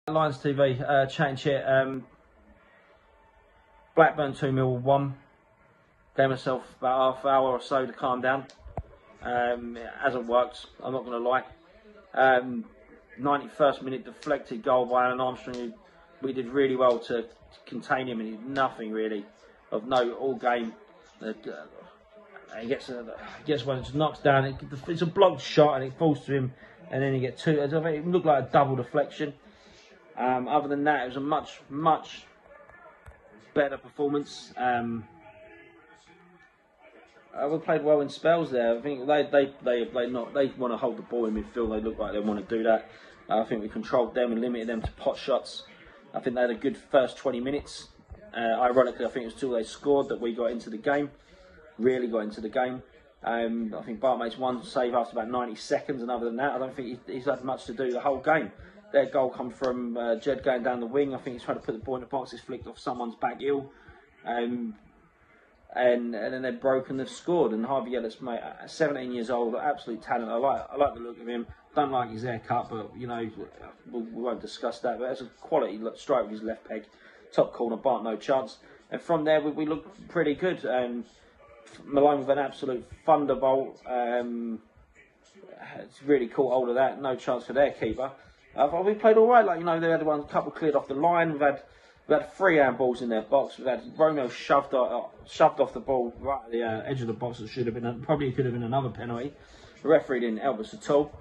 Lions TV, chatting shit. Blackburn 2-0 1. Gave myself about half hour or so to calm down. It hasn't worked, I'm not going to lie. 91st minute deflected goal by Alan Armstrong. We did really well to contain him, and he did nothing really of note all game. He gets one, it just knocks down. It's a blocked shot and it falls to him, and then he gets two. It looked like a double deflection. Other than that, it was a much better performance. We played well in spells there. I think they want to hold the ball in midfield. They look like they want to do that. I think we controlled them and limited them to pot shots. I think they had a good first 20 minutes. Ironically, I think it was till they scored that we got into the game. Really got into the game. I think Bart makes one save after about 90 seconds, and other than that, I don't think he's had much to do the whole game. Their goal come from Jed going down the wing. I think he's trying to put the ball in the box. It's flicked off someone's back heel. And then they've broken, they've scored. And Harvey Ellis, mate, 17 years old, absolute talent. I like the look of him. Don't like his haircut, but you know, we won't discuss that. But it's a quality strike with his left peg. Top corner, Bart, no chance. And from there, we look pretty good. Malone with an absolute thunderbolt. It's really caught hold of that. No chance for their keeper. We played all right. Like, you know, they had a couple cleared off the line. We've had 3 handballs in their box. We've had Romeo shoved off the ball right at the edge of the box. That should have been probably could have been another penalty. The referee didn't help us at all.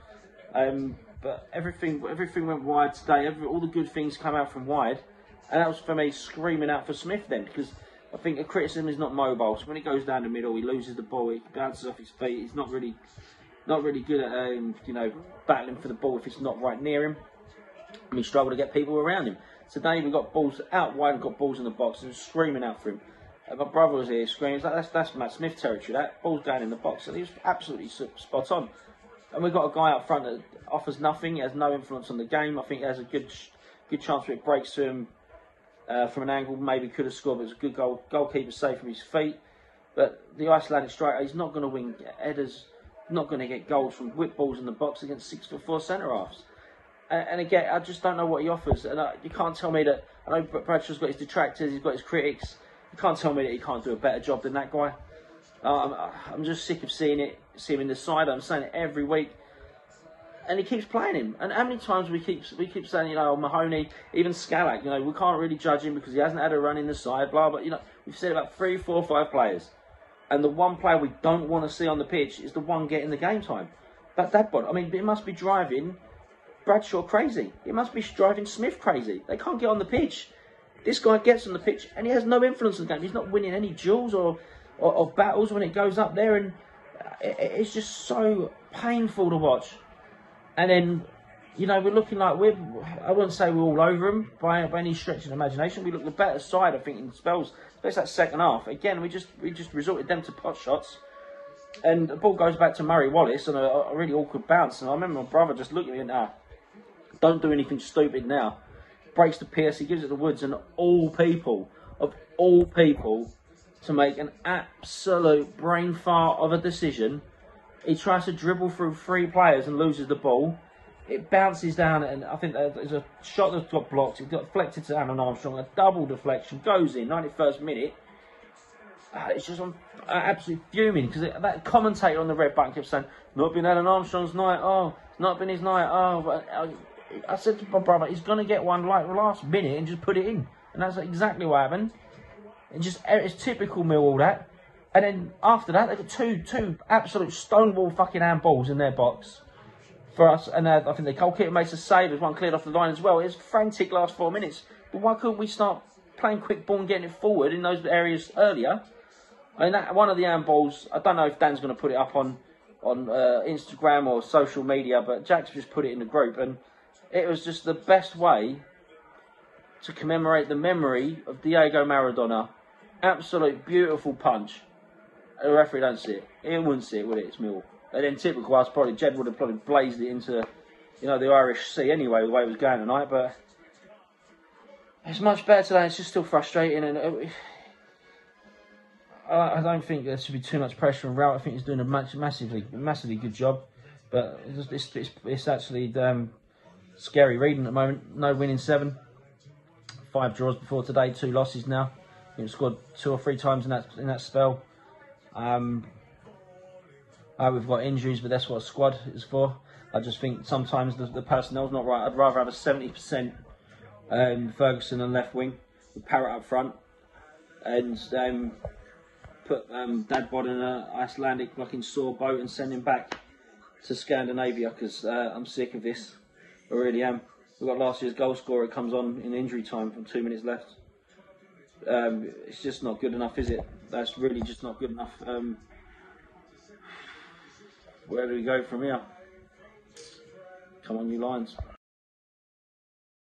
But everything went wide today. All the good things come out from wide, and that was for me screaming out for Smith then, because I think a criticism is not mobile. So when he goes down the middle, he loses the ball. He bounces off his feet. He's not really good at you know, battling for the ball if it's not right near him. And we struggle to get people around him. Today we got balls out wide and got balls in the box and screaming out for him. My brother was here screaming, like, that's Matt Smith territory. That ball's down in the box, and he was absolutely spot on. And we've got a guy up front that offers nothing. He has no influence on the game. I think he has a good chance where it breaks to him from an angle. Maybe could have scored, but it was a good goal. Goalkeeper safe from his feet. But the Icelandic striker, he's not going to win headers. Not going to get goals from whip balls in the box against 6'4" centre-halves. And again, I just don't know what he offers. And you can't tell me that. I know Bradshaw's got his detractors, he's got his critics. You can't tell me that he can't do a better job than that guy. I'm just sick of seeing him in the side. I'm saying it every week, and he keeps playing him. And how many times we keep saying, you know, Mahoney, even Scalak, you know, we can't really judge him because he hasn't had a run in the side. Blah, but you know, we've said about 3, 4, 5 players. And the one player we don't want to see on the pitch is the one getting the game time. But that one, I mean, it must be driving Bradshaw crazy. It must be driving Smith crazy. They can't get on the pitch. This guy gets on the pitch and he has no influence on the game. He's not winning any duels or battles when it goes up there. And it's just so painful to watch. And then, you know, we're looking like I wouldn't say we're all over him by any stretch of the imagination. We look the better side, I think, in spells. Especially that second half. Again, we just resorted them to pot shots. And the ball goes back to Murray Wallace on a really awkward bounce. And I remember my brother just looking at me, don't do anything stupid now. Breaks to Pierce, he gives it to Woods, and of all people, to make an absolute brain fart of a decision, he tries to dribble through 3 players and loses the ball. It bounces down, and I think there's a shot that's got blocked. It got deflected to Alan Armstrong, a double deflection, goes in, 91st minute. It's just, I'm absolutely fuming, because that commentator on the red button kept saying, not been Alan Armstrong's night, it's not been his night, I said to my brother, he's going to get one like last minute and just put it in. And that's exactly what happened. It's typical Millwall, that. And then after that, they got two absolute stonewall fucking handballs in their box for us. And I think the goalkeeper makes a save. There's one cleared off the line as well. It was frantic last 4 minutes. But why couldn't we start playing quick ball and getting it forward in those areas earlier? I mean, one of the handballs, I don't know if Dan's going to put it up on Instagram or social media, but Jack's just put it in the group. And it was just the best way to commemorate the memory of Diego Maradona. Absolute beautiful punch. The referee don't see it. He wouldn't see it, would it? It's Millwall. And then typical us, Jed would have probably blazed it into, you know, the Irish Sea anyway, the way it was going tonight. But it's much better today. It's just still frustrating, and I don't think there should be too much pressure on Rout. I think he's doing a massively good job. But it's actually scary reading at the moment. No winning 7, 5 draws before today, 2 losses now. We've scored 2 or 3 times in that spell. We've got injuries, but that's what a squad is for. I just think sometimes the personnel's not right. I'd rather have a 70% Ferguson on left wing, with Parrott up front, and put Dadbod in an Icelandic fucking sore boat and send him back to Scandinavia, because I'm sick of this. I really am. We've got last year's goal scorer, it comes on in injury time from 2 minutes left. It's just not good enough, is it? That's really just not good enough. Where do we go from here? Come on, you Lions.